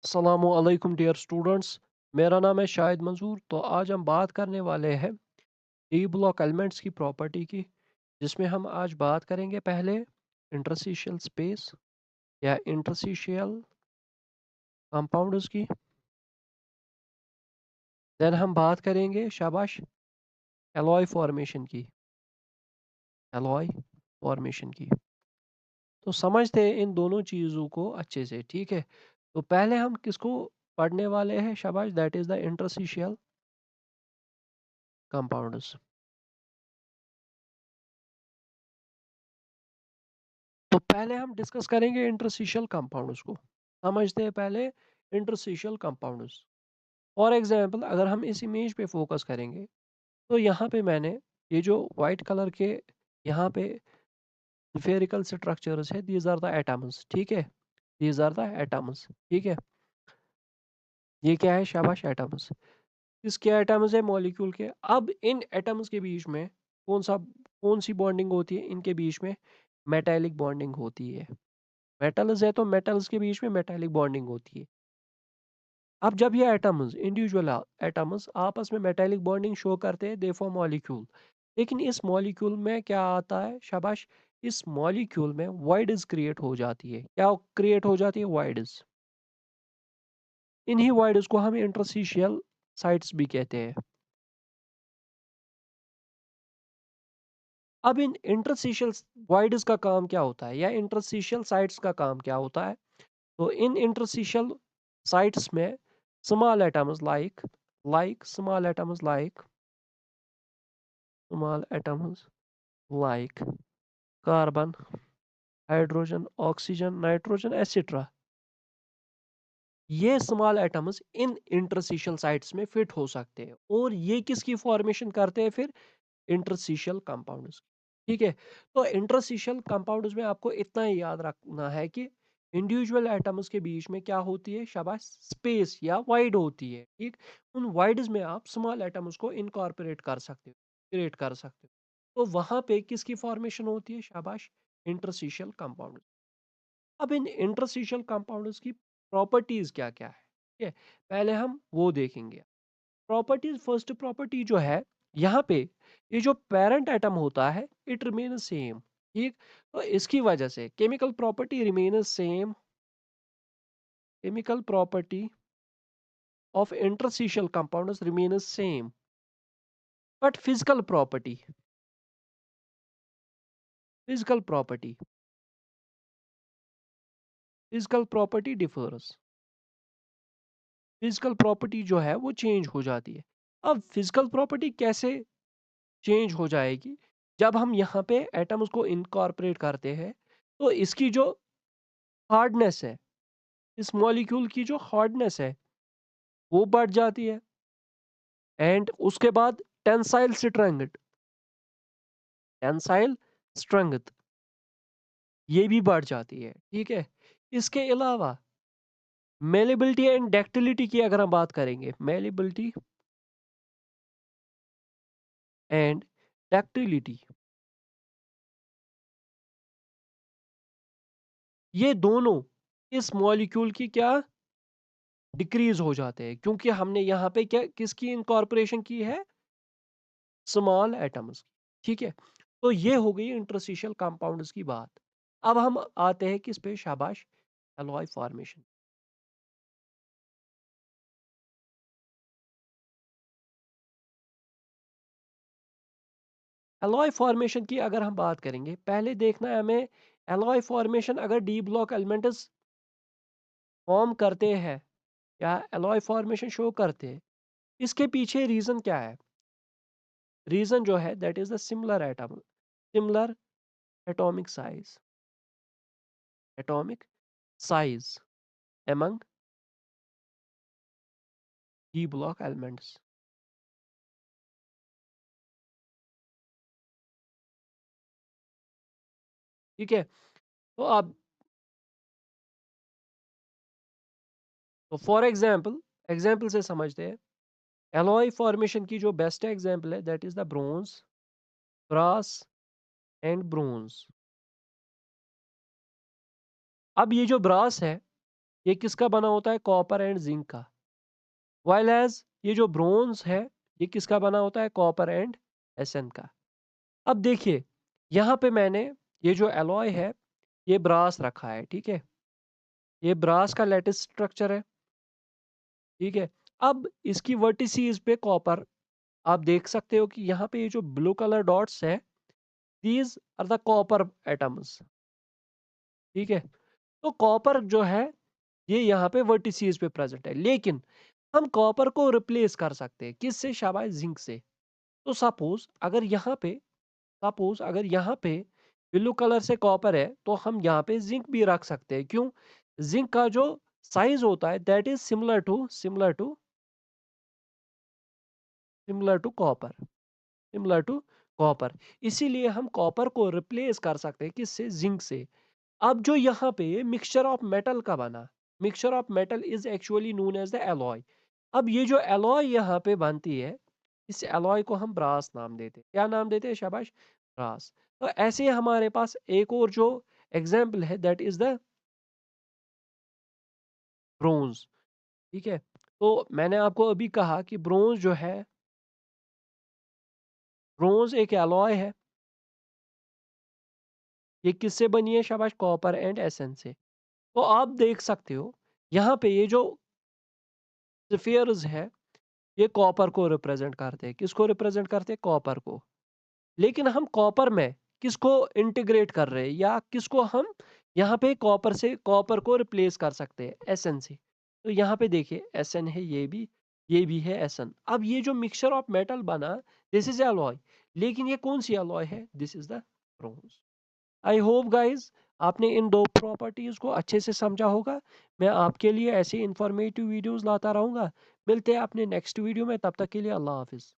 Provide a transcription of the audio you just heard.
अस्सलामुअलैकुम dear students. मेरा नाम है शाहिद मंसूर। तो आज हम बात करने वाले हैं डी ब्लॉक एलिमेंट्स की प्रॉपर्टी की, जिसमें हम आज बात करेंगे पहले इंटरस्टिशियल स्पेस या इंटरस्टिशियल कंपाउंड्स की। देन हम बात करेंगे शाबाश एलॉय फॉर्मेशन की, एलॉय फॉर्मेशन की। तो समझते हैं इन दोनों चीज़ों को अच्छे से, ठीक है। तो पहले हम किसको पढ़ने वाले हैं शाबाश, that is the interstitial compounds. तो पहले हम डिस्कस करेंगे इंटरस्टिशियल कंपाउंड्स को। समझते हैं पहले इंटरस्टिशियल कंपाउंड्स। फॉर एग्जांपल अगर हम इस इमेज पे फोकस करेंगे, तो यहाँ पे मैंने ये जो वाइट कलर के यहाँ पे स्फेरिकल स्ट्रक्चर्स है, दीज आर द एटम्स, ठीक है। दीज आर द एटम्स, ठीक है। ये क्या है शाबाश, एटम्स। इसके एटम्स है मॉलिक्यूल के। अब इन एटम्स के बीच में कौन सी बॉन्डिंग होती है, इनके बीच में मेटेलिक बॉन्डिंग होती है। मेटल्स है तो मेटल्स के बीच में मेटेलिक बॉन्डिंग होती है। अब जब ये एटम्स, इंडिविजुअल एटम्स आपस में मेटेलिक बॉन्डिंग शो करते हैं, दे फॉर्म मॉलिक्यूल। लेकिन इस मॉलिक्यूल में क्या आता है शाबाश, इस मॉलिक्यूल में वाइड्स क्रिएट हो जाती है। क्या क्रिएट हो जाती है? वाइड्स। इन्हीं वाइड्स को हम इंटरस्टिशियल साइट्स भी कहते हैं। अब इन इंटरस्टिशियल वाइड्स का काम क्या होता है, या इंटरस्टिशियल साइट्स का काम क्या होता है? तो इन इंटरस्टिशियल साइट्स में small atoms small atoms like carbon, hydrogen, oxygen, nitrogen, etc. ये small atoms in interstitial sites में फिट हो सकते हैं, और ये किसकी फॉर्मेशन करते हैं फिर? Interstitial compounds. ठीक है। तो इंटरस्टिशियल कंपाउंड्स में आपको इतना ही याद रखना है कि इंडिविजुअल एटम्स के बीच में क्या होती है शाबाश, स्पेस या वाइड होती है, ठीक। उन वाइड्स में आप स्मॉल एटम्स को इनकॉर्पोरेट कर सकते हो, क्रिएट कर सकते हो। तो वहां पे किसकी फॉर्मेशन होती है शाबाश? Interstitial compound. अब इन इंटरस्टिशियल कंपाउंड्स की प्रॉपर्टीज क्या क्या है, ठीक है। पहले हम वो देखेंगे प्रॉपर्टीज। फर्स्ट प्रॉपर्टी जो है यहाँ पे, ये जो पेरेंट एटम होता है इट रिमेन सेम, ठीक। तो इसकी वजह से chemical property remain same. Chemical property of interstitial compounds remain same, but physical property physical property differs. Physical property जो है वो चेंज हो जाती है। अब फिजिकल प्रॉपर्टी कैसे चेंज हो जाएगी? जब हम यहाँ पे एटम्स को इनकॉर्पोरेट करते हैं, तो इसकी जो हार्डनेस है, इस मॉलिक्यूल की जो हार्डनेस है वो बढ़ जाती है। एंड उसके बाद टेंसाइल स्ट्रेंथ ये भी बढ़ जाती है, ठीक है। इसके अलावा मेलेबिलिटी एंड डक्टिलिटी की अगर हम बात करेंगे, मेलेबिलिटी एंड डक्टिलिटी, ये दोनों इस मॉलिक्यूल की क्या डिक्रीज हो जाते हैं, क्योंकि हमने यहाँ पे क्या किसकी इनकॉर्पोरेशन की है? स्मॉल एटम्स, ठीक है। तो ये हो गई इंटरस्टिशियल कंपाउंड्स की बात। अब हम आते हैं किस पे शाबाश, एलॉय फॉर्मेशन। एलॉय फॉर्मेशन की अगर हम बात करेंगे, पहले देखना है हमें एलॉय फॉर्मेशन अगर डी ब्लॉक एलिमेंट्स फॉर्म करते हैं या एलॉय फॉर्मेशन शो करते हैं, इसके पीछे रीजन क्या है? रीजन जो है that is the similar atom, similar atomic size, atomic size among D block elements, ठीक है। तो अब तो फॉर एग्जाम्पल से समझते हैं। एलॉय फॉर्मेशन की जो बेस्ट एग्जाम्पल है that is the bronze, brass and bronze. अब ये जो ब्रास है ये किसका बना होता है? कॉपर एंड जिंक का। व्हाइल एज ये जो ब्रोंज है, ये किसका बना होता है? कॉपर एंड एसएन का। अब देखिए, यहाँ पे मैंने ये जो एलॉय है, ये ब्रास रखा है, ठीक है? ये ब्रास का लैटिस स्ट्रक्चर है, ठीक है? अब इसकी वर्टिसीज़ पे कॉपर, आप देख सकते हो कि यहाँ पे ये जो ब्लू कलर डॉट्स है, these are the copper atoms, ठीक है? तो कॉपर जो है, ये यहाँ पे वर्टिसीज़ पे प्रेज़ेंट है, लेकिन हम कॉपर को रिप्लेस कर सकते हैं, किससे? शाबाश, ज़िंक से। तो सपोज़ अगर यहाँ पे ब्लू कलर से कॉपर है, तो हम यहाँ पे ज़िंक भी रख सकते हैं, क्यों? ज़िंक का जो साइज़ होता है, that is similar to copper, similar to copper. इसीलिए हम कॉपर को रिप्लेस कर सकते हैं, किससे? ज़िंक से। अब जो यहाँ पे मिक्सचर ऑफ मेटल का बना, mixture of metal is actually known as the alloy. अब ये जो एलॉय यहाँ पे बनती है, इस एलॉय को हम ब्रास नाम देते हैं। क्या नाम देते हैं? शाबाश, ब्रास। तो ऐसे ही हमारे पास एक और जो एग्ज़ाम्पल है, दैट इज़ द ब्रोंज़, ठीक है? तो मैंने आपको अभी कहा कि ब्रोंज़ एक एलॉय है। ये किससे बनी है? शाबाश, कॉपर एंड एसएन से। तो आप देख सकते हो, यहाँ पे ये जो स्फीयर्स है, ये कॉपर को रिप्रेजेंट करते हैं। किसको रिप्रेजेंट करते हैं? कॉपर को। लेकिन हम कॉपर में किसको इंटीग्रेट कर रहे हैं, या किसको हम यहाँ पे कॉपर से कॉपर को रिप्लेस कर सकते हैं? एसएन से। तो यहाँ पे देखिए, एसएन है, ये भी है एसएन। अब ये जो मिक्सचर ऑफ मेटल बना, दिस इज एलॉय, लेकिन ये कौन सी एलॉय है? This is the bronze. I hope guys, आपने इन दो प्रॉपर्टीज को अच्छे से समझा होगा। मैं आपके लिए ऐसे इंफॉर्मेटिव वीडियोस लाता रहूंगा। मिलते हैं अपने नेक्स्ट वीडियो में, तब तक के लिए अल्लाह हाफिज।